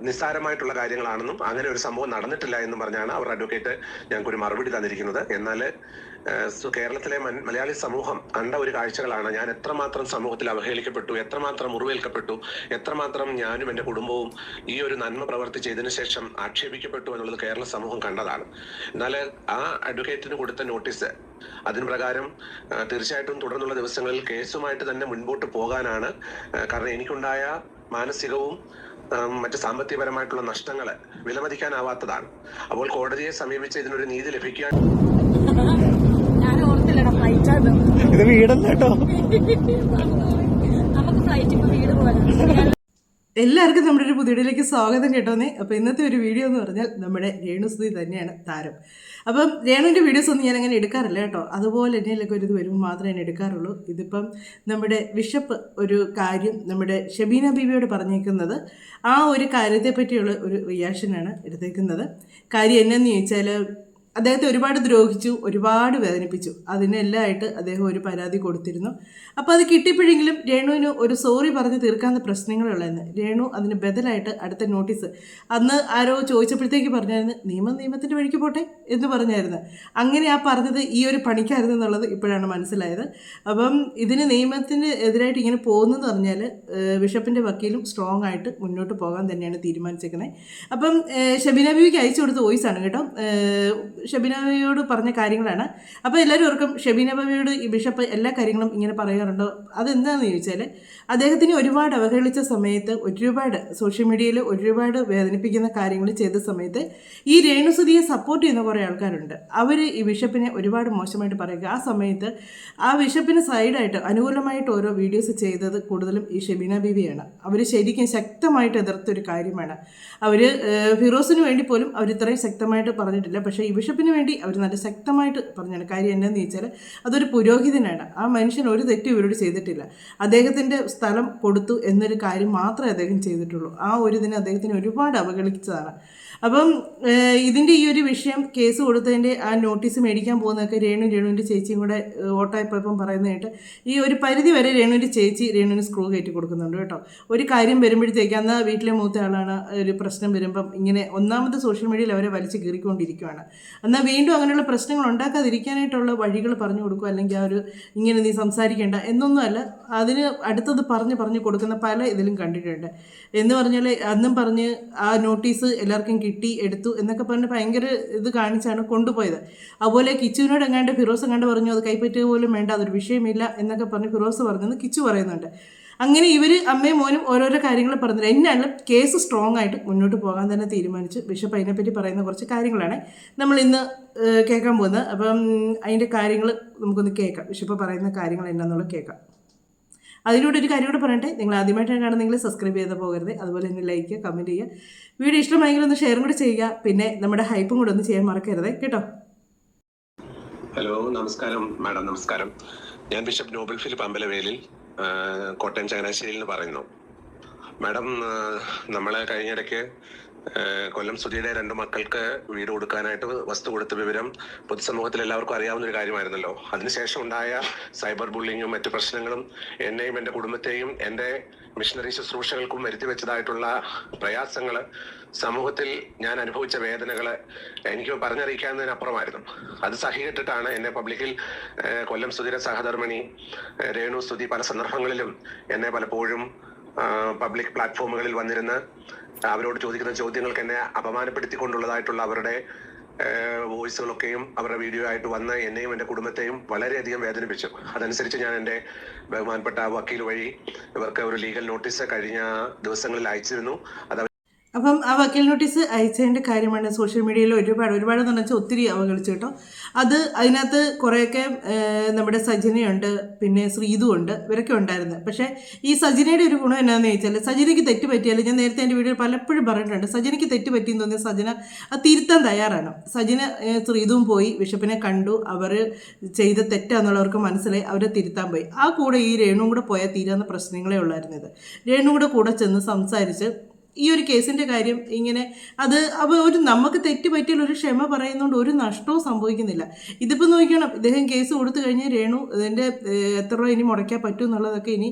നിസ്സാരമായിട്ടുള്ള കാര്യങ്ങളാണെന്നും അങ്ങനെ ഒരു സംഭവം നടന്നിട്ടില്ല എന്നും പറഞ്ഞാണ് അവർ അഡ്വക്കേറ്റ് ഞങ്ങൾക്കൊരു മറുപടി തന്നിരിക്കുന്നത്. എന്നാൽ കേരളത്തിലെ മലയാളി സമൂഹം കണ്ട ഒരു കാഴ്ചകളാണ്. ഞാൻ എത്രമാത്രം സമൂഹത്തിൽ അവഹേളിക്കപ്പെട്ടു, എത്രമാത്രം മുറിവേൽക്കപ്പെട്ടു, എത്രമാത്രം ഞാനും എൻ്റെ കുടുംബവും ഈ ഒരു നന്മ പ്രവർത്തി ചെയ്തതിനു ശേഷം ആക്ഷേപിക്കപ്പെട്ടു എന്നുള്ളത് കേരള സമൂഹം കണ്ടതാണ്. എന്നാൽ ആ അഡ്വക്കേറ്റിന് കൊടുത്ത നോട്ടീസ് അതിന് പ്രകാരം തീർച്ചയായിട്ടും തുടർന്നുള്ള ദിവസങ്ങളിൽ കേസുമായിട്ട് തന്നെ മുൻപോട്ട് പോകാനാണ്. കാരണം എനിക്കുണ്ടായ മാനസികവും മറ്റ് സാമ്പത്തികപരമായിട്ടുള്ള നഷ്ടങ്ങൾ വിലമതിക്കാനാവാത്തതാണ്. അപ്പോൾ കോടതിയെ സമീപിച്ച് ഇതിനൊരു നീതി ലഭിക്കാൻ ഇത് വീടല്ല കേട്ടോ. എല്ലാവർക്കും നമ്മുടെ ഒരു പുതിയയിലേക്ക് സ്വാഗതം കേട്ടോന്നേ. അപ്പോൾ ഇന്നത്തെ ഒരു വീഡിയോ എന്ന് പറഞ്ഞാൽ നമ്മുടെ രേണുസുതി തന്നെയാണ് താരം. അപ്പം രേണുവിൻ്റെ വീഡിയോസ് ഒന്നും ഞാൻ അങ്ങനെ എടുക്കാറില്ല കേട്ടോ. അതുപോലെ എന്നതിലൊക്കെ ഒരു ഇത് വരുമ്പോൾ മാത്രമേ ഞാൻ എടുക്കാറുള്ളൂ. ഇതിപ്പം നമ്മുടെ ബിഷപ്പ് ഒരു കാര്യം നമ്മുടെ ഷബീന ബീവിയോട് പറഞ്ഞേക്കുന്നത്, ആ ഒരു കാര്യത്തെ പറ്റിയുള്ള ഒരു റിയാക്ഷനാണ് എടുത്തേക്കുന്നത്. കാര്യം എന്നു ചോദിച്ചാൽ അദ്ദേഹത്തെ ഒരുപാട് ദ്രോഹിച്ചു, ഒരുപാട് വേദനിപ്പിച്ചു. അതിനെല്ലാമായിട്ട് അദ്ദേഹം ഒരു പരാതി കൊടുത്തിരുന്നു. അപ്പോൾ അത് കിട്ടിയപ്പോഴെങ്കിലും രേണുവിന് ഒരു സോറി പറഞ്ഞ് തീർക്കാവുന്ന പ്രശ്നങ്ങളുള്ളതെന്ന്. രേണു അതിന് ബദലായിട്ട് അടുത്ത നോട്ടീസ് അന്ന് ആരോ ചോദിച്ചപ്പോഴത്തേക്ക് പറഞ്ഞായിരുന്നു, നിയമത്തിൻ്റെ വഴിക്ക് പോട്ടെ എന്ന് പറഞ്ഞായിരുന്നു. അങ്ങനെ ആ പറഞ്ഞത് ഈ ഒരു പണിക്കായിരുന്നു എന്നുള്ളത് ഇപ്പോഴാണ് മനസ്സിലായത്. അപ്പം ഇതിന് നിയമത്തിന് എതിരായിട്ട് ഇങ്ങനെ പോകുന്നതെന്ന് പറഞ്ഞാൽ ബിഷപ്പിൻ്റെ വക്കീലും സ്ട്രോങ് ആയിട്ട് മുന്നോട്ട് പോകാൻ തന്നെയാണ് തീരുമാനിച്ചേക്കുന്നത്. അപ്പം ഷബീന ബീവിക്ക് അയച്ചു കൊടുത്ത വോയിസാണ് കേട്ടോ. ഷബീന ബീവിയോട് പറഞ്ഞ കാര്യങ്ങളാണ്. അപ്പോൾ എല്ലാവരും ഓർക്കും ഷബീന ബീവിയോട് ഈ ബിഷപ്പ് എല്ലാ കാര്യങ്ങളും ഇങ്ങനെ പറയാറുണ്ടോ. അതെന്താണെന്ന് ചോദിച്ചാൽ അദ്ദേഹത്തിന് ഒരുപാട് അവഹേളിച്ച സമയത്ത്, ഒരുപാട് സോഷ്യൽ മീഡിയയിൽ ഒരുപാട് വേദനിപ്പിക്കുന്ന കാര്യങ്ങൾ ചെയ്ത സമയത്ത് ഈ രേണുസുതിയെ സപ്പോർട്ട് ചെയ്യുന്ന കുറേ ആൾക്കാരുണ്ട്. അവർ ഈ ബിഷപ്പിനെ ഒരുപാട് മോശമായിട്ട് പറയുക. ആ സമയത്ത് ആ ബിഷപ്പിന് സൈഡായിട്ട് അനുകൂലമായിട്ട് ഓരോ വീഡിയോസ് ചെയ്തത് കൂടുതലും ഈ ഷബീന ബീവിയാണ്. അവർ ശരിക്കും ശക്തമായിട്ട് എതിർത്തൊരു കാര്യമാണ്. അവർ ഫിറോസിന് വേണ്ടി പോലും അവർ ഇത്രയും ശക്തമായിട്ട് പറഞ്ഞിട്ടില്ല. പക്ഷേ ഈ ബിഷപ്പിന് വേണ്ടി അവർ നല്ല ശക്തമായിട്ട് പറഞ്ഞാണ്. കാര്യം എന്താണെന്ന് ചോദിച്ചാൽ അതൊരു പുരോഹിതനാണ്. ആ മനുഷ്യൻ ഒരു തെറ്റും ഇവരോട് ചെയ്തിട്ടില്ല. അദ്ദേഹത്തിൻ്റെ സ്ഥലം കൊടുത്തു എന്നൊരു കാര്യം മാത്രമേ അദ്ദേഹം ചെയ്തിട്ടുള്ളൂ. ആ ഒരു ഇതിനെ അദ്ദേഹത്തിന് ഒരുപാട് അവഗണിച്ചതാണ്. അപ്പം ഇതിൻ്റെ ഈ ഒരു വിഷയം കേസ് കൊടുത്തതിൻ്റെ ആ നോട്ടീസ് മേടിക്കാൻ പോകുന്നതൊക്കെ രേണുവിൻ്റെ ചേച്ചിയും കൂടെ ഓട്ടായപ്പം പറയുന്നതായിട്ട് ഈ ഒരു പരിധി വരെ രേണുവിൻ്റെ ചേച്ചി രേണുവിന് സ്ക്രൂ കയറ്റി കൊടുക്കുന്നുണ്ട് കേട്ടോ. ഒരു കാര്യം വരുമ്പോഴത്തേക്ക് അന്ന് വീട്ടിലെ മൂത്ത ആളാണ്, ഒരു പ്രശ്നം വരുമ്പം ഇങ്ങനെ ഒന്നാമത് സോഷ്യൽ മീഡിയയിൽ അവരെ വലിച്ച് കീറിക്കൊണ്ടിരിക്കുകയാണ്. എന്നാൽ വീണ്ടും അങ്ങനെയുള്ള പ്രശ്നങ്ങൾ ഉണ്ടാക്കാതിരിക്കാനായിട്ടുള്ള വഴികൾ പറഞ്ഞു കൊടുക്കുക, അല്ലെങ്കിൽ ആ ഒരു ഇങ്ങനെ നീ സംസാരിക്കേണ്ട എന്നൊന്നുമല്ല, അതിന് അടുത്തത് പറഞ്ഞ് കൊടുക്കുന്ന പല ഇതിലും കണ്ടിട്ടുണ്ട്. എന്ന് പറഞ്ഞാൽ അന്നും പറഞ്ഞ് ആ നോട്ടീസ് എല്ലാവർക്കും കിട്ടി എടുത്തു എന്നൊക്കെ പറഞ്ഞ് ഭയങ്കര ഇത് കാണിച്ചാണ് കൊണ്ടുപോയത്. അതുപോലെ കിച്ചുവിനോട് എങ്ങാണ്ട് ഫിറോസ് എങ്ങാണ്ട് പറഞ്ഞു അത് കൈപ്പറ്റുക പോലും വേണ്ട, അതൊരു വിഷയമില്ല എന്നൊക്കെ പറഞ്ഞ് ഫിറോസ് പറഞ്ഞെന്ന് കിച്ചു പറയുന്നുണ്ട്. അങ്ങനെ ഇവർ അമ്മയും മോനും ഓരോരോ കാര്യങ്ങൾ പറഞ്ഞില്ല. എന്നാലും കേസ് സ്ട്രോങ് ആയിട്ട് മുന്നോട്ട് പോകാൻ തന്നെ തീരുമാനിച്ചു. ബിഷപ്പ് അതിനെപ്പറ്റി പറയുന്ന കുറച്ച് കാര്യങ്ങളാണ് നമ്മൾ ഇന്ന് കേൾക്കാൻ പോകുന്നത്. അപ്പം അതിൻ്റെ കാര്യങ്ങൾ നമുക്കൊന്ന് കേൾക്കാം. ബിഷപ്പ് പറയുന്ന കാര്യങ്ങൾ എന്താണെന്നുള്ളത് കേൾക്കാം. അതിലൂടെ ഒരു കാര്യം കൂടെ പറയട്ടെ, നിങ്ങൾ ആദ്യമായിട്ടാണ് കാണുന്നെങ്കിൽ സബ്സ്ക്രൈബ് ചെയ്ത് പോകരുത്. അതുപോലെ തന്നെ ലൈക്ക് ചെയ്യുക, കമൻറ്റ് ചെയ്യുക, വീഡിയോ ഇഷ്ടമായെങ്കിൽ ഒന്ന് ഷെയറും കൂടെ ചെയ്യുക. പിന്നെ നമ്മുടെ ഹൈപ്പും കൂടെ ഒന്ന് ചെയ്യാൻ മറക്കരുത് കേട്ടോ. ഹലോ, നമസ്കാരം മാഡം. നമസ്കാരം. ഞാൻ ബിഷപ്പ് നോബൽ ഫിലിപ്പ് അമ്പലവേലിൽ, കോട്ടയം ചങ്ങനാശ്ശേരിയിൽ നിന്ന് പറയുന്നു. മാഡം, നമ്മളെ കഴിഞ്ഞിടയ്ക്ക് കൊല്ലം സുധിയുടെ 2 മക്കൾക്ക് വീട് കൊടുക്കാനായിട്ട് വസ്തു കൊടുത്ത വിവരം പൊതുസമൂഹത്തിൽ എല്ലാവർക്കും അറിയാവുന്ന ഒരു കാര്യമായിരുന്നല്ലോ. അതിനുശേഷം ഉണ്ടായ സൈബർ ബുള്ളിങ്ങും മറ്റു പ്രശ്നങ്ങളും എന്നെയും എൻ്റെ കുടുംബത്തെയും എൻ്റെ മിഷണറി ശുശ്രൂഷകൾക്കും വരുത്തി വെച്ചതായിട്ടുള്ള പ്രയാസങ്ങൾ, സമൂഹത്തിൽ ഞാൻ അനുഭവിച്ച വേദനകൾ എനിക്ക് പറഞ്ഞറിയിക്കാവുന്നതിനപ്പുറമായിരുന്നു. അത് സഹികെട്ടിട്ടാണ് എന്നെ പബ്ലിക്കിൽ കൊല്ലം സുധിയുടെ സഹധർമ്മിണി രേണു സുധി പല സന്ദർഭങ്ങളിലും എന്നെ പലപ്പോഴും പബ്ലിക് പ്ലാറ്റ്ഫോമുകളിൽ വന്നിരുന്ന് അവരോട് ചോദിക്കുന്ന ചോദ്യങ്ങൾക്ക് എന്നെ അപമാനപ്പെടുത്തിക്കൊണ്ടുള്ളതായിട്ടുള്ള അവരുടെ വോയിസുകളൊക്കെയും അവരുടെ വീഡിയോ ആയിട്ട് വന്ന് എന്നെയും എൻ്റെ കുടുംബത്തെയും വളരെയധികം വേദനിപ്പിച്ചു. അതനുസരിച്ച് ഞാൻ എൻ്റെ ബഹുമാനപ്പെട്ട വക്കീൽ വഴി ഇവർക്ക് ഒരു ലീഗൽ നോട്ടീസ് കഴിഞ്ഞ ദിവസങ്ങളിൽ അയച്ചിരുന്നു. അപ്പം ആ വക്കീൽ നോട്ടീസ് അയച്ചതിൻ്റെ കാര്യമാണ് സോഷ്യൽ മീഡിയയിൽ ഒരുപാട് എന്ന് വെച്ചാൽ ഒത്തിരി അവഗണിച്ചു കേട്ടോ. അതിനകത്ത് കുറേയൊക്കെ നമ്മുടെ സജിനയുണ്ട്, പിന്നെ ശ്രീതു ഉണ്ട്, ഇവരൊക്കെ ഉണ്ടായിരുന്നു. പക്ഷേ ഈ സജിനയുടെ ഒരു ഗുണം എന്നാന്ന് ചോദിച്ചാൽ, സജിനയ്ക്ക് തെറ്റ് പറ്റിയാൽ, ഞാൻ നേരത്തെ എൻ്റെ വീഡിയോ പലപ്പോഴും പറഞ്ഞിട്ടുണ്ട്, സജിനയ്ക്ക് തെറ്റ് പറ്റിയെന്ന് തോന്നിയ സജിന അത് തിരുത്താൻ തയ്യാറാണ്. സജിന ശ്രീതുവും പോയി ബിഷപ്പിനെ കണ്ടു, അവർ ചെയ്ത തെറ്റാന്നുള്ളവർക്ക് മനസ്സിലായി, അവരെ തിരുത്താൻ പോയി. ആ കൂടെ ഈ രേണുവും കൂടെ പോയാൽ തീരാവുന്ന പ്രശ്നങ്ങളേ ഉള്ളായിരുന്നത്. രേണു കൂടെ ചെന്ന് സംസാരിച്ച് ഈ ഒരു കേസിൻ്റെ കാര്യം ഇങ്ങനെ ഒരു നമുക്ക് തെറ്റ് പറ്റിയാൽ ഒരു ക്ഷമ പറയുന്നതുകൊണ്ട് ഒരു നഷ്ടവും സംഭവിക്കുന്നില്ല. ഇതിപ്പോൾ നോക്കണം, ഇദ്ദേഹം കേസ് കൊടുത്തു കഴിഞ്ഞാൽ രേണു ഇതിൻ്റെ എത്ര രൂപ ഇനി മുടക്കാൻ പറ്റും എന്നുള്ളതൊക്കെ ഇനി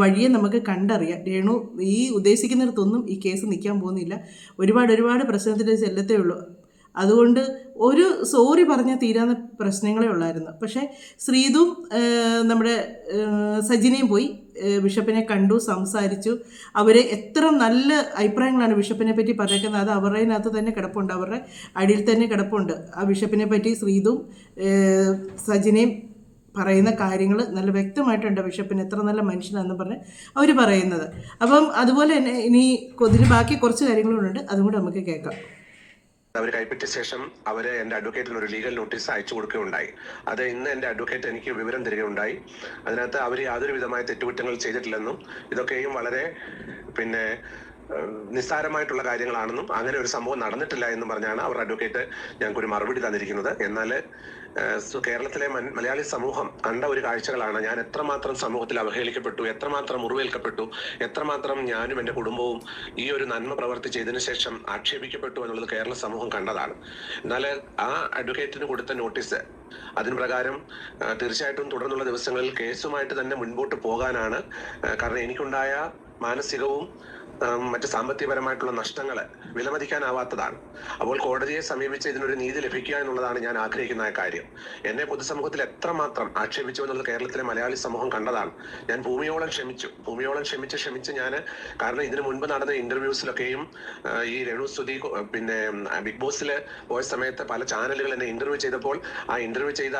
വഴിയെ നമുക്ക് കണ്ടറിയാം. രേണു ഈ ഉദ്ദേശിക്കുന്നിടത്തൊന്നും ഈ കേസ് നിൽക്കാൻ പോകുന്നില്ല. ഒരുപാട് പ്രശ്നത്തിൽ ചെല്ലത്തേ ഉള്ളൂ. അതുകൊണ്ട് ഒരു സോറി പറഞ്ഞാൽ തീരാവുന്ന പ്രശ്നങ്ങളേ ഉള്ളായിരുന്നു. പക്ഷേ ശ്രീതും നമ്മുടെ സജിനയും പോയി ബിഷപ്പിനെ കണ്ടു, സംസാരിച്ചു. അവർ എത്ര നല്ല അഭിപ്രായങ്ങളാണ് ബിഷപ്പിനെ പറ്റി പറഞ്ഞേക്കുന്നത്. അത് അവരുടെതിനകത്ത് തന്നെ കിടപ്പുണ്ട്, അവരുടെ അടിയിൽ തന്നെ കിടപ്പുണ്ട്. ആ ബിഷപ്പിനെ പറ്റി ശ്രീതും സജിനയും പറയുന്ന കാര്യങ്ങൾ നല്ല വ്യക്തമായിട്ടുണ്ട്. ബിഷപ്പിന് എത്ര നല്ല മനുഷ്യനാണെന്ന് പറഞ്ഞ് അവർ പറയുന്നത്. അപ്പം അതുപോലെ തന്നെ ഇനി ബാക്കി കുറച്ച് കാര്യങ്ങളുണ്ട്, അതും കൂടെ നമുക്ക് കേൾക്കാം. അവർ കൈപ്പറ്റിയ ശേഷം അവര് എന്റെ അഡ്വക്കേറ്റിന് ഒരു ലീഗൽ നോട്ടീസ് അയച്ചു കൊടുക്കുകയുണ്ടായി. അത് ഇന്ന് എന്റെ അഡ്വക്കേറ്റ് എനിക്ക് വിവരം തരികയുണ്ടായി. അതിനകത്ത് അവർ യാതൊരു വിധമായ തെറ്റുകുറ്റങ്ങൾ ചെയ്തിട്ടില്ലെന്നും ഇതൊക്കെയും വളരെ നിസ്സാരമായിട്ടുള്ള കാര്യങ്ങളാണെന്നും അങ്ങനെ ഒരു സംഭവം നടന്നിട്ടില്ല എന്നും പറഞ്ഞാണ് അവർ അഡ്വക്കേറ്റ് ഞങ്ങൾക്ക് ഒരു മറുപടി തന്നിരിക്കുന്നത്. എന്നാൽ കേരളത്തിലെ മലയാളി സമൂഹം കണ്ട ഒരു കാഴ്ചകളാണ്. ഞാൻ എത്രമാത്രം സമൂഹത്തിൽ അവഹേളിക്കപ്പെട്ടു, എത്രമാത്രം മുറിവേൽക്കപ്പെട്ടു, എത്രമാത്രം ഞാനും എൻ്റെ കുടുംബവും ഈ ഒരു നന്മ പ്രവർത്തി ചെയ്തതിനു ശേഷം ആക്ഷേപിക്കപ്പെട്ടു എന്നുള്ളത് കേരള സമൂഹം കണ്ടതാണ്. എന്നാൽ ആ അഡ്വക്കേറ്റിന് കൊടുത്ത നോട്ടീസ് അതിന് പ്രകാരം തീർച്ചയായിട്ടും തുടർന്നുള്ള ദിവസങ്ങളിൽ കേസുമായിട്ട് തന്നെ മുൻപോട്ട് പോകാനാണ്. കാരണം എനിക്കുണ്ടായ മാനസികവും മറ്റ് സാമ്പത്തികപരമായിട്ടുള്ള നഷ്ടങ്ങൾ വിലമതിക്കാനാവാത്തതാണ്. അപ്പോൾ കോടതിയെ സമീപിച്ച് ഇതിനൊരു നീതി ലഭിക്കുക എന്നുള്ളതാണ് ഞാൻ ആഗ്രഹിക്കുന്ന കാര്യം. എന്നെ പൊതുസമൂഹത്തിൽ എത്രമാത്രം ആക്ഷേപിച്ചു എന്നുള്ളത് കേരളത്തിലെ മലയാളി സമൂഹം കണ്ടതാണ്. ഞാൻ ഭൂമിയോളം ക്ഷമിച്ച് ഞാൻ കാരണം ഇതിനു മുൻപ് നടന്ന ഇന്റർവ്യൂസിലൊക്കെയും ഈ രേണുസുതി ബിഗ് ബോസിൽ പോയ സമയത്ത് പല ചാനലുകൾ എന്നെ ഇന്റർവ്യൂ ചെയ്തപ്പോൾ ആ ഇന്റർവ്യൂ ചെയ്ത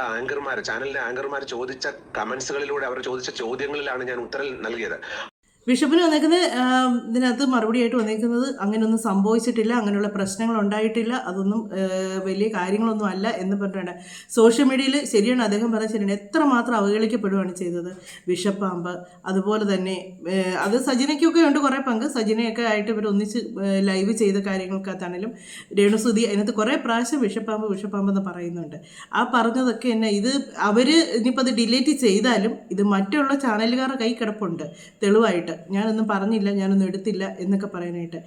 ചാനലിലെ ആങ്കർമാർ ചോദിച്ച കമന്റ്സുകളിലൂടെ അവർ ചോദിച്ച ചോദ്യങ്ങളിലാണ് ഞാൻ ഉത്തരം നൽകിയത്. ബിഷപ്പിന് വന്നേക്കുന്നത് ഇതിനകത്ത് മറുപടിയായിട്ട് വന്നേക്കുന്നത് അങ്ങനെയൊന്നും സംഭവിച്ചിട്ടില്ല, അങ്ങനെയുള്ള പ്രശ്നങ്ങൾ ഉണ്ടായിട്ടില്ല, അതൊന്നും വലിയ കാര്യങ്ങളൊന്നും അല്ല എന്ന് പറഞ്ഞിട്ടുണ്ട്. സോഷ്യൽ മീഡിയയിൽ ശരിയാണ്, അദ്ദേഹം പറഞ്ഞ ശരിയാണ്, എത്രമാത്രം അവഹേളിക്കപ്പെടുകയാണ് ചെയ്തത് ബിഷപ്പാമ്പ്. അതുപോലെ തന്നെ അത് സജിനയ്ക്കൊക്കെ ഉണ്ട് കുറേ പങ്ക്. സജിനയൊക്കെ ആയിട്ട് ഇവർ ഒന്നിച്ച് ലൈവ് ചെയ്ത കാര്യങ്ങൾക്കകത്താണെങ്കിലും രേണുസുതി അതിനകത്ത് കുറേ പ്രാവശ്യം ബിഷപ്പാമ്പ് എന്ന് പറയുന്നുണ്ട്. ആ പറഞ്ഞതൊക്കെ തന്നെ ഇത് അവർ ഇനിയിപ്പോൾ അത് ഡിലീറ്റ് ചെയ്താലും ഇത് മറ്റുള്ള ചാനലുകാരുടെ കൈ കിടപ്പുണ്ട് തെളിവായിട്ട്. ഞാനൊന്നും പറഞ്ഞില്ല, ഞാനൊന്നും എടുത്തില്ല എന്നൊക്കെ പറയാനായിട്ട്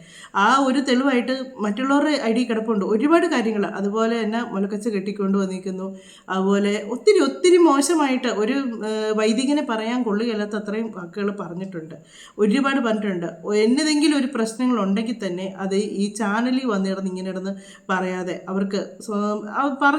ആ ഒരു തെളിവായിട്ട് മറ്റുള്ളവരുടെ ഐഡി കിടപ്പുണ്ട് ഒരുപാട് കാര്യങ്ങൾ. അതുപോലെ തന്നെ മുലക്കച്ച കെട്ടിക്കൊണ്ട് വന്നിരിക്കുന്നു. അതുപോലെ ഒത്തിരി മോശമായിട്ട് ഒരു വൈദികനെ പറയാൻ കൊള്ളുകയല്ലാത്ത അത്രയും വാക്കുകൾ പറഞ്ഞിട്ടുണ്ട്, ഒരുപാട് പറഞ്ഞിട്ടുണ്ട്. എന്നതെങ്കിലും ഒരു പ്രശ്നങ്ങളുണ്ടെങ്കിൽ തന്നെ അത് ഈ ചാനലിൽ വന്നിടന്ന് ഇങ്ങനെ ഇടന്ന് പറയാതെ അവർക്ക്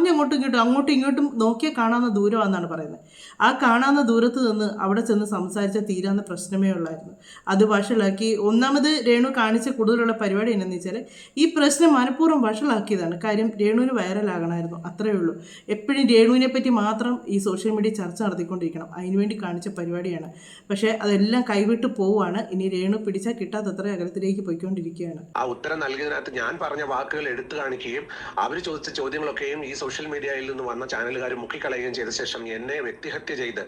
അങ്ങോട്ടും ഇങ്ങോട്ടും നോക്കിയാൽ കാണാവുന്ന ദൂരമാണെന്നാണ് പറയുന്നത്. ആ കാണാവുന്ന ദൂരത്ത് നിന്ന് അവിടെ ചെന്ന് സംസാരിച്ചാൽ തീരാവുന്ന പ്രശ്നമേ ഉള്ളായിരുന്നു. അത് വഷളാക്കി. ഒന്നാമത് രേണു കാണിച്ച കൂടുതലുള്ള പരിപാടി എന്താണെന്ന് വെച്ചാൽ ഈ പ്രശ്നം മനഃപൂർവ്വം വഷളാക്കിയതാണ്. കാര്യം രേണുവിന് വൈറലാകണമായിരുന്നു, അത്രയേ ഉള്ളൂ. എപ്പോഴും രേണുവിനെ പറ്റി മാത്രം ഈ സോഷ്യൽ മീഡിയ ചർച്ച നടത്തിക്കൊണ്ടിരിക്കണം, അതിനുവേണ്ടി കാണിച്ച പരിപാടിയാണ്. പക്ഷേ അതെല്ലാം കൈവിട്ട് പോവുകയാണ്. ഇനി രേണു പിടിച്ചാൽ കിട്ടാത്തത്ര അകലത്തിലേക്ക് പോയിക്കൊണ്ടിരിക്കുകയാണ്. ആ ഉത്തരം നൽകിയതിനകത്ത് ഞാൻ പറഞ്ഞ വാക്കുകൾ എടുത്തു കാണിക്കുകയും അവർ ചോദിച്ച ചോദ്യങ്ങളൊക്കെയും ഈ സോഷ്യൽ മീഡിയയിൽ നിന്ന് വന്ന ചാനലുകാർ മുക്കിക്കളയുകയും ചെയ്ത ശേഷം എന്നെ വ്യക്തിഹത്യ ചെയ്ത്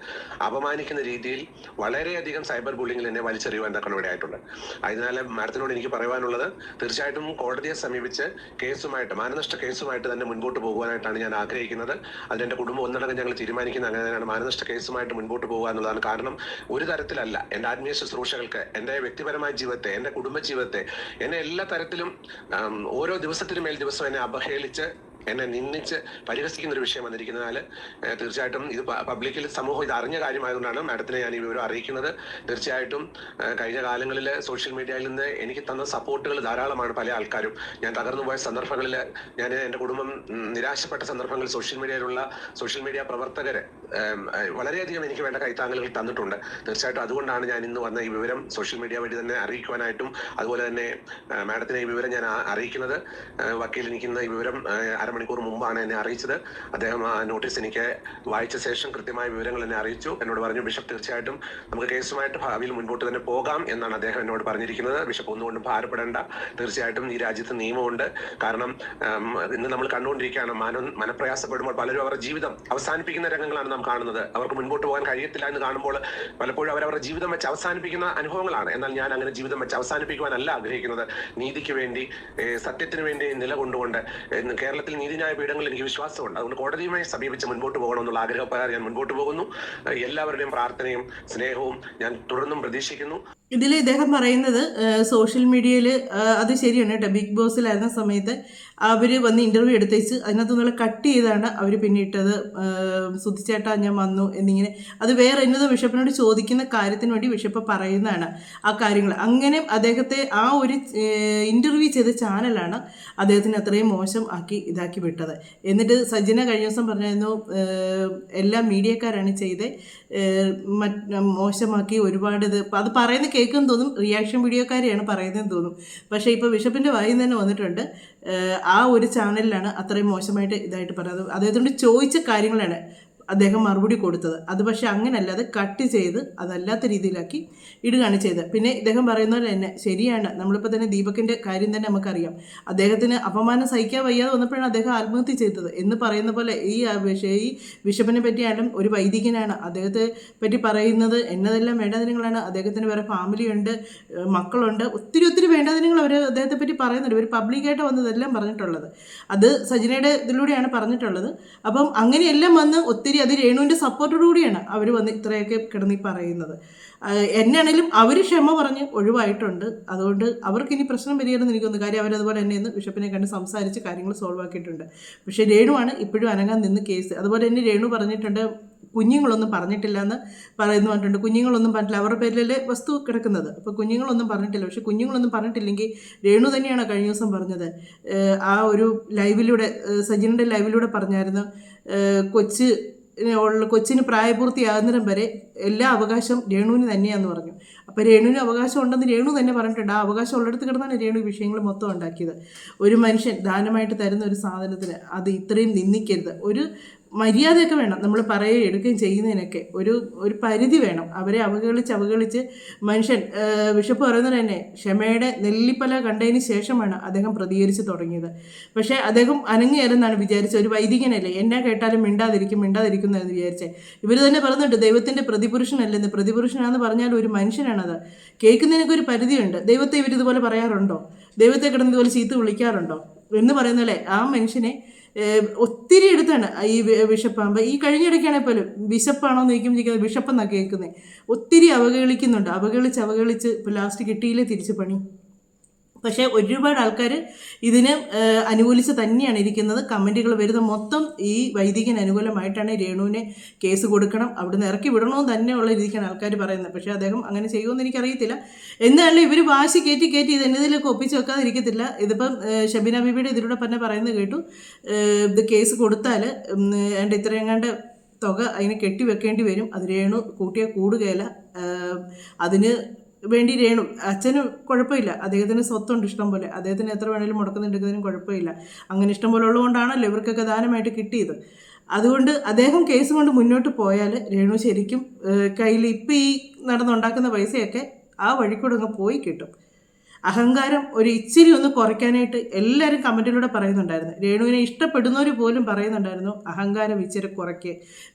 അപമാനിക്കുന്ന രീതിയിൽ വളരെയധികം സൈബർ ബുള്ളിങ്ങിൽ എന്നെ വലിച്ചെറിയുവാൻ തക്കവിടെ ആയിട്ടുണ്ട്. അതിനാൽ മാഡത്തിനോട് എനിക്ക് പറയാനുള്ളത് തീർച്ചയായിട്ടും കോടതിയെ സമീപിച്ച് മാനനഷ്ട കേസുമായിട്ട് തന്നെ മുൻപോട്ട് പോകുവാനായിട്ടാണ് ഞാൻ ആഗ്രഹിക്കുന്നത്. അതിന്റെ കുടുംബം ഒന്നടങ്കം ഞങ്ങൾ തീരുമാനിക്കുന്ന അങ്ങനെയാണ് മാനനഷ്ട കേസുമായിട്ട് മുൻപോട്ട് പോകുക എന്നുള്ളതാണ്. കാരണം ഒരു തരത്തിലല്ല എൻ്റെ ആത്മീയ ശുശ്രൂഷകൾക്ക്, എൻ്റെ വ്യക്തിപരമായ ജീവിതത്തെ, എൻ്റെ കുടുംബ ജീവിതത്തെ, എന്നെ എല്ലാ തരത്തിലും ഓരോ ദിവസത്തിനു മേൽ ദിവസം എന്നെ അപഹേളിച്ച് എന്നെ നിന്ദിച്ച് പരിഹസിക്കുന്ന ഒരു വിഷയം വന്നിരിക്കുന്നതിനാൽ തീർച്ചയായിട്ടും ഇത് പബ്ലിക്കിൽ സമൂഹം ഇത് അറിഞ്ഞ കാര്യമായതുകൊണ്ടാണ് മാഡത്തിനെ ഞാൻ ഈ വിവരം അറിയിക്കുന്നത്. തീർച്ചയായിട്ടും കഴിഞ്ഞ കാലങ്ങളിൽ സോഷ്യൽ മീഡിയയിൽ നിന്ന് എനിക്ക് തന്ന സപ്പോർട്ടുകൾ ധാരാളമാണ്. പല ആൾക്കാരും ഞാൻ തകർന്നു പോയ സന്ദർഭങ്ങളിൽ, ഞാൻ എൻ്റെ കുടുംബം നിരാശപ്പെട്ട സന്ദർഭങ്ങളിൽ സോഷ്യൽ മീഡിയ പ്രവർത്തകർ വളരെയധികം എനിക്ക് വേണ്ട കൈത്താങ്ങലുകൾ തന്നിട്ടുണ്ട്. തീർച്ചയായിട്ടും അതുകൊണ്ടാണ് ഞാൻ ഇന്ന് വന്ന ഈ വിവരം സോഷ്യൽ മീഡിയ വഴി തന്നെ അറിയിക്കുവാനായിട്ടും അതുപോലെ തന്നെ മാഡത്തിനെ ഈ വിവരം ഞാൻ അറിയിക്കുന്നത്. വക്കീൽ എനിക്ക് ഇന്ന് ഈ വിവരം മണിക്കൂർ മുമ്പാണ് എന്നെ അറിയിച്ചത്. അദ്ദേഹം ആ നോട്ടീസ് എനിക്ക് വായിച്ച ശേഷം കൃത്യമായ വിവരങ്ങൾ എന്നെ അറിയിച്ചു. എന്നോട് പറഞ്ഞു, ബിഷപ്പ് തീർച്ചയായിട്ടും നമുക്ക് കേസുമായിട്ട് ഭാവിയിൽ മുൻപോട്ട് തന്നെ പോകാം എന്നാണ് അദ്ദേഹം എന്നോട് പറഞ്ഞിരിക്കുന്നത്. ബിഷപ്പ് ഒന്നുകൊണ്ടും ഭാരപ്പെടേണ്ട, തീർച്ചയായിട്ടും ഈ രാജ്യത്ത് നിയമമുണ്ട്. കാരണം ഇന്ന് നമ്മൾ കണ്ടുകൊണ്ടിരിക്കുകയാണ്, മനപ്രയാസപ്പെടുമ്പോൾ പലരും അവരുടെ ജീവിതം അവസാനിപ്പിക്കുന്ന രംഗങ്ങളാണ് നാം കാണുന്നത്. അവർക്ക് മുൻപോട്ട് പോകാൻ കഴിയത്തില്ല എന്ന് കാണുമ്പോൾ പലപ്പോഴും അവരവരുടെ ജീവിതം വെച്ച് അവസാനിപ്പിക്കുന്ന അനുഭവങ്ങളാണ്. എന്നാൽ ഞാൻ അങ്ങനെ ജീവിതം വെച്ച് അവസാനിപ്പിക്കുവാനല്ല ആഗ്രഹിക്കുന്നത്. നീതിക്ക് വേണ്ടി, സത്യത്തിന് വേണ്ടി നിലകൊണ്ടുകൊണ്ട് കേരളത്തിൽ നീതിന്യായ പീഠങ്ങളിൽ എനിക്ക് വിശ്വാസമുണ്ട്. അതുകൊണ്ട് കോടതിയുമായി സമീപിച്ച് മുൻപോട്ട് പോകണമെന്നുള്ള ആഗ്രഹപ്രകാരം ഞാൻ മുൻപോട്ട് പോകുന്നു. എല്ലാവരുടെയും പ്രാർത്ഥനയും സ്നേഹവും ഞാൻ തുടർന്നും പ്രതീക്ഷിക്കുന്നു. ഇതിൽ ഇദ്ദേഹം പറയുന്നത് സോഷ്യൽ മീഡിയയിൽ അത് ശരിയാണ് കേട്ടോ. ബിഗ് ബോസിലായിരുന്ന സമയത്ത് അവർ വന്ന് ഇൻ്റർവ്യൂ എടുത്തേച്ച് അതിനകത്ത് നിന്നുള്ള കട്ട് ചെയ്താണ് അവർ പിന്നെ ഇട്ടത്. സുധിച്ചേട്ടാ ഞാൻ വന്നു എന്നിങ്ങനെ അത് വേറെ എന്നതോ ബിഷപ്പിനോട് ചോദിക്കുന്ന കാര്യത്തിന് വേണ്ടി ബിഷപ്പ് പറയുന്നതാണ് ആ കാര്യങ്ങൾ. അങ്ങനെ അദ്ദേഹത്തെ ആ ഒരു ഇൻ്റർവ്യൂ ചെയ്ത ചാനലാണ് അദ്ദേഹത്തിന് അത്രയും മോശം ആക്കി ഇതാക്കി വിട്ടത്. എന്നിട്ട് സജ്ജന കഴിഞ്ഞ ദിവസം പറഞ്ഞായിരുന്നു എല്ലാ മീഡിയക്കാരാണ് ചെയ്ത് മോശമാക്കി ഒരുപാട് ഇത് അത് പറയുന്നത് കേൾക്കുമെന്ന് തോന്നും. റിയാക്ഷൻ വീഡിയോക്കാരെയാണ് പറയുന്നതെന്ന് തോന്നും. പക്ഷേ ഇപ്പോൾ ബിഷപ്പിൻ്റെ വായിൽ തന്നെ വന്നിട്ടുണ്ട് ആ ഒരു ചാനലിലാണ് അത്രയും മോശമായിട്ട് ഇതായിട്ട് പറയുന്നത്. അദ്ദേഹത്തോട് ചോദിച്ച കാര്യങ്ങളാണ് അദ്ദേഹം മറുപടി കൊടുത്തത്. അത് പക്ഷേ അങ്ങനെയല്ല, അത് കട്ട് ചെയ്ത് അതല്ലാത്ത രീതിയിലാക്കി ഇടുകയാണ് ചെയ്തത്. പിന്നെ ഇദ്ദേഹം പറയുന്ന പോലെ തന്നെ ശരിയാണ്, നമ്മളിപ്പോൾ തന്നെ ദീപകിൻ്റെ കാര്യം തന്നെ നമുക്കറിയാം. അദ്ദേഹത്തിന് അപമാനം സഹിക്കാൻ വയ്യാതെ വന്നപ്പോഴാണ് അദ്ദേഹം ആത്മഹത്യ ചെയ്തത് എന്ന് പറയുന്ന പോലെ ഈ ബിഷപ്പിനെ പറ്റിയാലും ഒരു വൈദികനാണ്, അദ്ദേഹത്തെ പറ്റി പറയുന്നത് എന്നതെല്ലാം വേണ്ടാതിനങ്ങളാണ്. അദ്ദേഹത്തിന് വേറെ ഫാമിലിയുണ്ട്, മക്കളുണ്ട്, ഒത്തിരി ഒത്തിരി വേണ്ടാതിനങ്ങൾ അവർ അദ്ദേഹത്തെ പറ്റി പറയുന്നുണ്ട്. ഇവർ പബ്ലിക്കായിട്ട് വന്നതെല്ലാം പറഞ്ഞിട്ടുള്ളത് അത് സജിനയുടെ ഇതിലൂടെയാണ് പറഞ്ഞിട്ടുള്ളത്. അപ്പം അങ്ങനെയെല്ലാം വന്ന് ഒത്തിരി അത് രേണുവിൻ്റെ സപ്പോർട്ടോടുകൂടിയാണ് അവർ വന്ന് ഇത്രയൊക്കെ കിടന്ന് പറയുന്നത്. എന്നാണെങ്കിലും അവർ ക്ഷമ പറഞ്ഞ് ഒഴിവായിട്ടുണ്ട്. അതുകൊണ്ട് അവർക്കിനി പ്രശ്നം വരികയെന്ന് എനിക്കൊന്ന് കാര്യം അവരതുപോലെ തന്നെ ഇന്ന് ബിഷപ്പിനെ കണ്ട് സംസാരിച്ച് കാര്യങ്ങൾ സോൾവ് ആക്കിയിട്ടുണ്ട്. പക്ഷേ രേണുവാണ് ഇപ്പോഴും അനങ്ങാൻ നിന്ന് കേസ്. അതുപോലെ തന്നെ രേണു പറഞ്ഞിട്ടുണ്ട് കുഞ്ഞുങ്ങളൊന്നും പറഞ്ഞിട്ടില്ല എന്ന് പറഞ്ഞിട്ടുണ്ട്. കുഞ്ഞുങ്ങളൊന്നും പറഞ്ഞിട്ടില്ല, അവരുടെ പേരിലല്ലേ വസ്തു കിടക്കുന്നത്. അപ്പോൾ കുഞ്ഞുങ്ങളൊന്നും പറഞ്ഞിട്ടില്ല. പക്ഷെ കുഞ്ഞുങ്ങളൊന്നും പറഞ്ഞിട്ടില്ലെങ്കിൽ രേണു തന്നെയാണ് കഴിഞ്ഞ ദിവസം പറഞ്ഞത്. ആ ഒരു ലൈവിലൂടെ സജിനൻ്റെ ലൈവിലൂടെ പറഞ്ഞായിരുന്നു കൊച്ചിന് പ്രായപൂർത്തിയാകുന്നിടം വരെ എല്ലാ അവകാശം രേണുവിന് തന്നെയാണെന്ന് പറഞ്ഞു. അപ്പോൾ രേണുവിന് അവകാശം ഉണ്ടെന്ന് രേണു തന്നെ പറഞ്ഞിട്ടുണ്ട്. ആ അവകാശം ഉള്ളിടത്ത് കിടന്നാണ് രേണു ഈ വിഷയങ്ങൾ മൊത്തം ഉണ്ടാക്കിയത്. ഒരു മനുഷ്യൻ ദാനമായിട്ട് തരുന്ന ഒരു സാധനത്തിന് അത് ഇത്രയും നിന്ദിക്കരുത്. ഒരു മര്യാദയൊക്കെ വേണം നമ്മൾ പറയുകയും എടുക്കുകയും ചെയ്യുന്നതിനൊക്കെ ഒരു പരിധി വേണം. അവരെ അവഗണിച്ച് മനുഷ്യൻ ബിഷപ്പ് പറയുന്നത് തന്നെ ക്ഷമയുടെ നെല്ലിപ്പല കണ്ടതിന് ശേഷമാണ് അദ്ദേഹം പ്രതികരിച്ച് തുടങ്ങിയത്. പക്ഷേ അദ്ദേഹം അനങ്ങിയാലെന്നാണ് വിചാരിച്ചത്. ഒരു വൈദികനല്ലേ, എന്നാ കേട്ടാലും മിണ്ടാതിരിക്കും എന്ന് വിചാരിച്ചേ. ഇവർ തന്നെ പറയുന്നുണ്ട് ദൈവത്തിൻ്റെ പ്രതിപുരുഷനല്ലെന്ന്. പ്രതിപുരുഷനാണെന്ന് പറഞ്ഞാൽ ഒരു മനുഷ്യനാണത്. കേൾക്കുന്നതിനൊക്കെ ഒരു പരിധിയുണ്ട്. ദൈവത്തെ ഇവരിതുപോലെ പറയാറുണ്ടോ? ദൈവത്തെ കിടന്ന് ഇതുപോലെ ചീത്ത വിളിക്കാറുണ്ടോ എന്ന് പറയുന്നല്ലേ ആ മനുഷ്യനെ ഒത്തിരി എടുത്താണ് ഈ ബിഷപ്പാകുമ്പോൾ. ഈ കഴിഞ്ഞിടയ്ക്കാണെങ്കിൽ പോലും ബിഷപ്പാണോ എന്ന് ചോദിക്കുമ്പോൾ ബിഷപ്പെന്നാണ് കേൾക്കുന്നത്. ഒത്തിരി അവഹേളിക്കുന്നുണ്ട്. അവഹേളിച്ച് ഇപ്പോൾ ലാസ്റ്റ് കിട്ടിയില്ലേ തിരിച്ച് പണി. പക്ഷേ ഒരുപാട് ആൾക്കാർ ഇതിന് അനുകൂലിച്ച് തന്നെയാണ് ഇരിക്കുന്നത്. കമൻറ്റുകൾ വരുന്ന മൊത്തം ഈ വൈദികന് അനുകൂലമായിട്ടാണ്. രേണുവിനെ കേസ് കൊടുക്കണം, അവിടുന്ന് ഇറക്കി വിടണമെന്ന് തന്നെയുള്ള രീതിക്കാണ് ആൾക്കാർ പറയുന്നത്. പക്ഷേ അദ്ദേഹം അങ്ങനെ ചെയ്യുമെന്ന് എനിക്കറിയത്തില്ല. എന്നാലും ഇവർ വാശി കയറ്റി ഇത് എന്നതിലേക്ക് ഒപ്പിച്ച് വെക്കാതിരിക്കത്തില്ല. ഇതിപ്പം ഷബീന ബീബിയുടെ ഇതിലൂടെ തന്നെ പറയുന്നത് കേട്ടു, ഇത് കേസ് കൊടുത്താൽ എൻ്റെ ഇത്രയെങ്ങാണ്ട് തുക അതിന് കെട്ടിവെക്കേണ്ടി വരും. അത് രേണു കൂട്ടിയാൽ കൂടുകയില്ല. അതിന് വേണ്ടി രേണു അച്ഛന് കുഴപ്പമില്ല, അദ്ദേഹത്തിന് സ്വത്തുണ്ട് ഇഷ്ടം പോലെ, അദ്ദേഹത്തിന് എത്ര വേണേലും മുടക്കുന്നുണ്ടെന്നതിനും കുഴപ്പമില്ല. അങ്ങനെ ഇഷ്ടം പോലെ ഉള്ളതുകൊണ്ടാണല്ലോ ഇവർക്കൊക്കെ ദാനമായിട്ട് കിട്ടിയത്. അതുകൊണ്ട് അദ്ദേഹം കേസ് കൊണ്ട് മുന്നോട്ട് പോയാൽ രേണു ശരിക്കും കയ്യിൽ ഇപ്പം ഈ നടന്നുണ്ടാക്കുന്ന പൈസയൊക്കെ ആ വഴിക്കൂടെ അങ്ങ് പോയി കിട്ടും. അഹങ്കാരം ഒരു ഇച്ചിരി ഒന്ന് കുറയ്ക്കാനായിട്ട് എല്ലാവരും കമൻറ്റിലൂടെ പറയുന്നുണ്ടായിരുന്നു. രേണുവിനെ ഇഷ്ടപ്പെടുന്നവർ പോലും പറയുന്നുണ്ടായിരുന്നു അഹങ്കാരം ഇച്ചിരി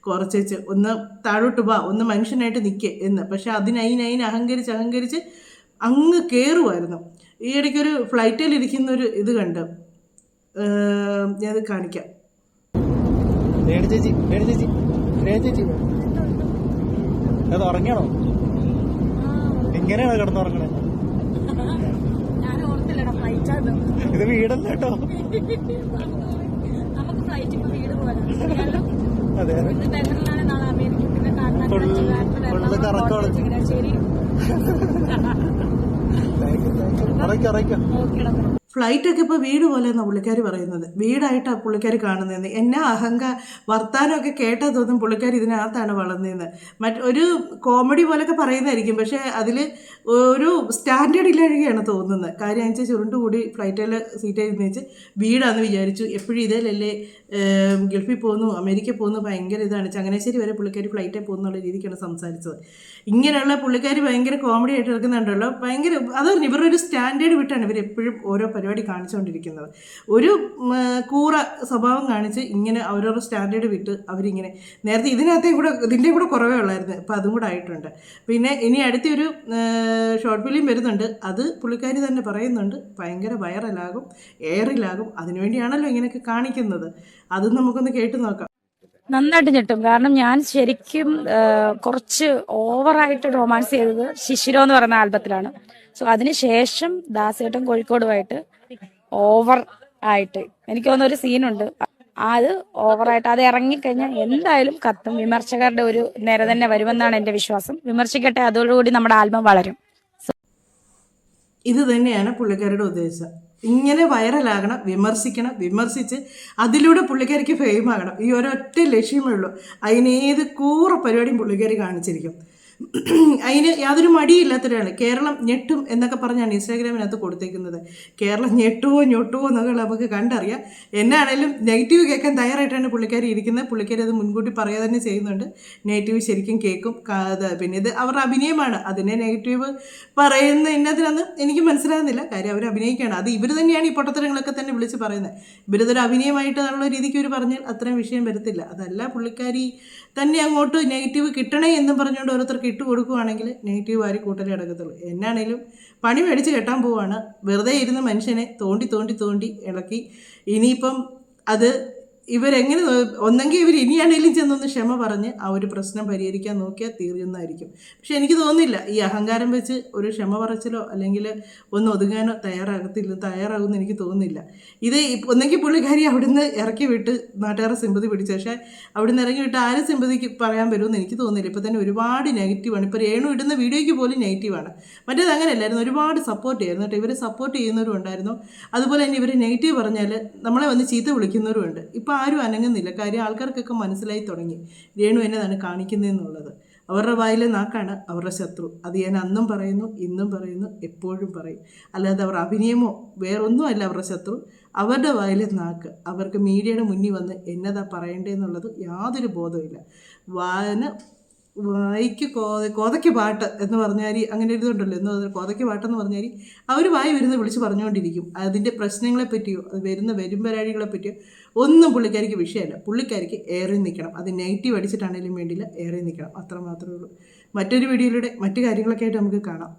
കുറച്ചേച്ച് ഒന്ന് താഴോട്ട് വാ, ഒന്ന് മനുഷ്യനായിട്ട് നിൽക്കുക എന്ന്. പക്ഷെ അതിനതിന് അഹങ്കരിച്ച് അങ്ങ് കയറുമായിരുന്നു. ഈ ഇടയ്ക്കൊരു ഫ്ലൈറ്റിൽ ഇരിക്കുന്നൊരു ഇത് കണ്ട് ഞാനത് കാണിക്കാം. ഉറങ്ങണോ? എങ്ങനെയാണ് കിടന്നുറങ്ങണേ? ഇത് വീടല്ല കേട്ടോ. നമുക്ക് ഫ്ലൈറ്റ് ഇപ്പൊ വീട് പോലെ. അതെ, നാളെ അമേരിക്ക, പിന്നെ കറക്കം. ശരി. ഫ്ലൈറ്റൊക്കെ ഇപ്പോൾ വീട് പോലെ എന്നാണ് പുള്ളിക്കാർ പറയുന്നത്. വീടായിട്ടാണ് പുള്ളിക്കാർ കാണുന്നതെന്ന്. എന്നാ വർത്താനമൊക്കെ കേട്ടാൽ തോന്നും പുള്ളിക്കാർ ഇതിനകത്താണ് വളർന്നതെന്ന്. ഒരു കോമഡി പോലൊക്കെ പറയുന്നതായിരിക്കും. പക്ഷേ അതിൽ ഒരു സ്റ്റാൻഡേർഡ് ഇല്ലാഴികയാണ് തോന്നുന്നത്. കാര്യം വെച്ചാൽ ചുരുണ്ടുകൂടി ഫ്ലൈറ്റിൽ സീറ്റ് ഇരുന്നേച്ച് വീടാണെന്ന് വിചാരിച്ചു. എപ്പോഴും ഇതേലല്ലേ ഗൾഫിൽ പോകുന്നു, അമേരിക്കയിൽ പോകുന്നു, ഭയങ്കര ഇതാണ്. ചങ്ങനാശ്ശേരി വരെ പുള്ളിക്കാർ ഫ്ലൈറ്റിൽ പോകുന്നുള്ള രീതിക്കാണ് സംസാരിച്ചത്. ഇങ്ങനെയുള്ള പുള്ളിക്കാർ ഭയങ്കര കോമഡി ആയിട്ട് എടുക്കുന്നുണ്ടല്ലോ. ഭയങ്കര അതറിഞ്ഞു ഇവരുടെ ഒരു സ്റ്റാൻഡേർഡ് വിട്ടാണ് ഇവരെപ്പോഴും ഓരോ പരിപാടി കാണിച്ചുകൊണ്ടിരിക്കുന്നത്. ഒരു കൂറ സ്വഭാവം കാണിച്ച് ഇങ്ങനെ ഓരോരോ സ്റ്റാൻഡേർഡ് വിട്ട് അവരിങ്ങനെ നേരത്തെ ഇതിൻ്റെ കൂടെ കുറവേ ഉള്ളായിരുന്നു. ഇപ്പം അതും കൂടെ ആയിട്ടുണ്ട്. പിന്നെ ഇനി അടുത്തൊരു ഷോർട്ട് ഫിലിം വരുന്നുണ്ട്. അത് പുള്ളിക്കാരി തന്നെ പറയുന്നുണ്ട് ഭയങ്കര വൈറലാകും, എയറിലാകും. അതിനുവേണ്ടിയാണല്ലോ ഇങ്ങനെയൊക്കെ കാണിക്കുന്നത്. അതും നമുക്കൊന്ന് കേട്ട് നോക്കാം. നന്നായിട്ട് ഞെട്ടും. കാരണം ഞാൻ ശരിക്കും കുറച്ച് ഓവറായിട്ട് റൊമാൻസ് ചെയ്തത് ശിശിരോ എന്ന് പറയുന്ന ആൽബത്തിലാണ്. സോ അതിനുശേഷം ദാസേട്ടൻ കോഴിക്കോടുമായിട്ട് ഓവർ ആയിട്ട് എനിക്ക് തോന്നുന്ന ഒരു സീനുണ്ട്. അത് ഓവറായിട്ട് അത് ഇറങ്ങിക്കഴിഞ്ഞാൽ എന്തായാലും കത്തും. വിമർശകരുടെ ഒരു നിര തന്നെ വരുമെന്നാണ് എന്റെ വിശ്വാസം. വിമർശിക്കട്ടെ, അതോടുകൂടി നമ്മുടെ ആൽബം വളരും. ഇത് തന്നെയാണ് പുള്ളിക്കാരുടെ ഉദ്ദേശം. ഇങ്ങനെ വൈറലാകണം, വിമർശിക്കണം, വിമർശിച്ച് അതിലൂടെ പുള്ളിക്കാരിക്ക് ഫെയിം ആകണം. ഈ ഒരൊറ്റ ലക്ഷ്യമേ ഉള്ളൂ. അതിനേത് കൂറ പരിപാടിയും പുള്ളിക്കാരി കാണിച്ചിരിക്കും. അതിന് യാതൊരു മടിയില്ലാത്തൊരാൾ. കേരളം ഞെട്ടും എന്നൊക്കെ പറഞ്ഞാണ് ഇൻസ്റ്റാഗ്രാമിനകത്ത് കൊടുത്തേക്കുന്നത്. കേരളം ഞെട്ടുവോ ഞൊട്ടുവോ എന്നൊക്കെ നമുക്ക് കണ്ടറിയാം. എന്നാണേലും നെഗറ്റീവ് കേൾക്കാൻ തയ്യാറായിട്ടാണ് പുള്ളിക്കാരി ഇരിക്കുന്നത്. പുള്ളിക്കാരി അത് മുൻകൂട്ടി പറയുക തന്നെ ചെയ്യുന്നുണ്ട്. നെഗറ്റീവ് ശരിക്കും കേൾക്കും. പിന്നെ ഇത് അവരുടെ അഭിനയമാണ്. അതിനെ നെഗറ്റീവ് പറയുന്ന എന്നതിനൊന്നും എനിക്ക് മനസ്സിലാകുന്നില്ല. കാര്യം അവർ അഭിനയിക്കുകയാണ്. അത് ഇവർ തന്നെയാണ് ഈ പൊട്ടത്തരങ്ങളൊക്കെ തന്നെ വിളിച്ച് പറയുന്നത്. ഇവരിതൊരു അഭിനയമായിട്ടുള്ള രീതിക്ക് ഇവർ പറഞ്ഞാൽ അത്രയും വിഷയം വരത്തില്ല. അതല്ല, പുള്ളിക്കാരി തന്നെ അങ്ങോട്ട് നെഗറ്റീവ് കിട്ടണേ എന്നും പറഞ്ഞുകൊണ്ട് ഓരോരുത്തർക്ക് ഇട്ട് കൊടുക്കുവാണെങ്കിൽ നെഗറ്റീവ് ആരും കൂട്ടലേ അടക്കത്തുള്ളൂ. എന്നാണേലും പണി മേടിച്ച് കെട്ടാൻ പോവാണ്. വെറുതെ ഇരുന്ന് മനുഷ്യനെ തോണ്ടി തോണ്ടി തോണ്ടി ഇളക്കി. ഇനിയിപ്പം അത് ഇവരെങ്ങനെ ഒന്നെങ്കിൽ ഇവർ ഇനിയാണേലും ചെന്നൊന്ന് ക്ഷമ പറഞ്ഞ് ആ ഒരു പ്രശ്നം പരിഹരിക്കാൻ നോക്കിയാൽ തീർന്നതായിരിക്കും. പക്ഷെ എനിക്ക് തോന്നുന്നില്ല ഈ അഹങ്കാരം വെച്ച് ഒരു ക്ഷമ പറച്ചിലോ അല്ലെങ്കിൽ ഒന്ന് ഒതുങ്ങാനോ തയ്യാറാകുമെന്ന് എനിക്ക് തോന്നുന്നില്ല. ഇത് ഒന്നെങ്കിൽ പുള്ളിക്കാരി അവിടുന്ന് ഇറക്കി വിട്ട് നാട്ടുകാരെ സിമ്പതി പിടിച്ചു. പക്ഷേ അവിടുന്ന് ഇറങ്ങി വിട്ട് ആരും സിമ്പതിക്ക് പറയാൻ വരുമെന്ന് എനിക്ക് തോന്നുന്നില്ല. ഇപ്പോൾ തന്നെ ഒരുപാട് നെഗറ്റീവാണ്. ഇപ്പോൾ രേണു ഇടുന്ന വീഡിയോയ്ക്ക് പോലും നെഗറ്റീവാണ്. മറ്റേത് അങ്ങനെയല്ലായിരുന്നു, ഒരുപാട് സപ്പോർട്ട് ചെയ്യായിരുന്നു കേട്ടോ. ഇവരെ സപ്പോർട്ട് ചെയ്യുന്നവരും ഉണ്ടായിരുന്നു. അതുപോലെ തന്നെ ഇവർ നെഗറ്റീവ് പറഞ്ഞാൽ നമ്മളെ വന്ന് ചീത്ത വിളിക്കുന്നവരും ഉണ്ട്. ഇപ്പോൾ ആരും അനങ്ങുന്നില്ല. കാര്യം ആൾക്കാർക്കൊക്കെ മനസ്സിലായി തുടങ്ങി രേണു എന്നതാണ് കാണിക്കുന്നതെന്നുള്ളത്. അവരുടെ വായിലെ നാക്കാണ് അവരുടെ ശത്രു. അത് ഞാൻ അന്നും പറയുന്നു, ഇന്നും പറയുന്നു, എപ്പോഴും പറയും. അല്ലാതെ അവർ അഭിനയമോ വേറൊന്നുമല്ല അവരുടെ ശത്രു. അവരുടെ വായിലെ നാക്ക്. അവർക്ക് മീഡിയയുടെ മുന്നിൽ വന്ന് എന്നതാ പറയേണ്ടതെന്നുള്ളത് യാതൊരു ബോധവുമില്ല. വായിക്ക് കോതയ്ക്ക് പാട്ട് എന്ന് പറഞ്ഞാൽ അങ്ങനെ ഒരു ഇതുണ്ടല്ലോ, എന്ന് കോതയ്ക്ക് പാട്ടെന്ന് പറഞ്ഞാൽ അവർ വായി വരുന്ന വിളിച്ച് പറഞ്ഞുകൊണ്ടിരിക്കും. അതിൻ്റെ പ്രശ്നങ്ങളെ പറ്റിയോ അത് വരുന്ന വരുംപരാഴികളെ പറ്റിയോ ഒന്നും പുള്ളിക്കാരിക്ക് വിഷയമല്ല. പുള്ളിക്കാരിക്ക് ഏറി നിൽക്കണം. അത് നെഗറ്റീവ് അടിച്ചിട്ടാണെങ്കിലും വേണ്ടിയില്ല, ഏറി നിൽക്കണം. അത്ര മാത്രമേ ഉള്ളൂ. മറ്റൊരു വീഡിയോയിലൂടെ മറ്റു കാര്യങ്ങളൊക്കെ ആയിട്ട് നമുക്ക് കാണാം.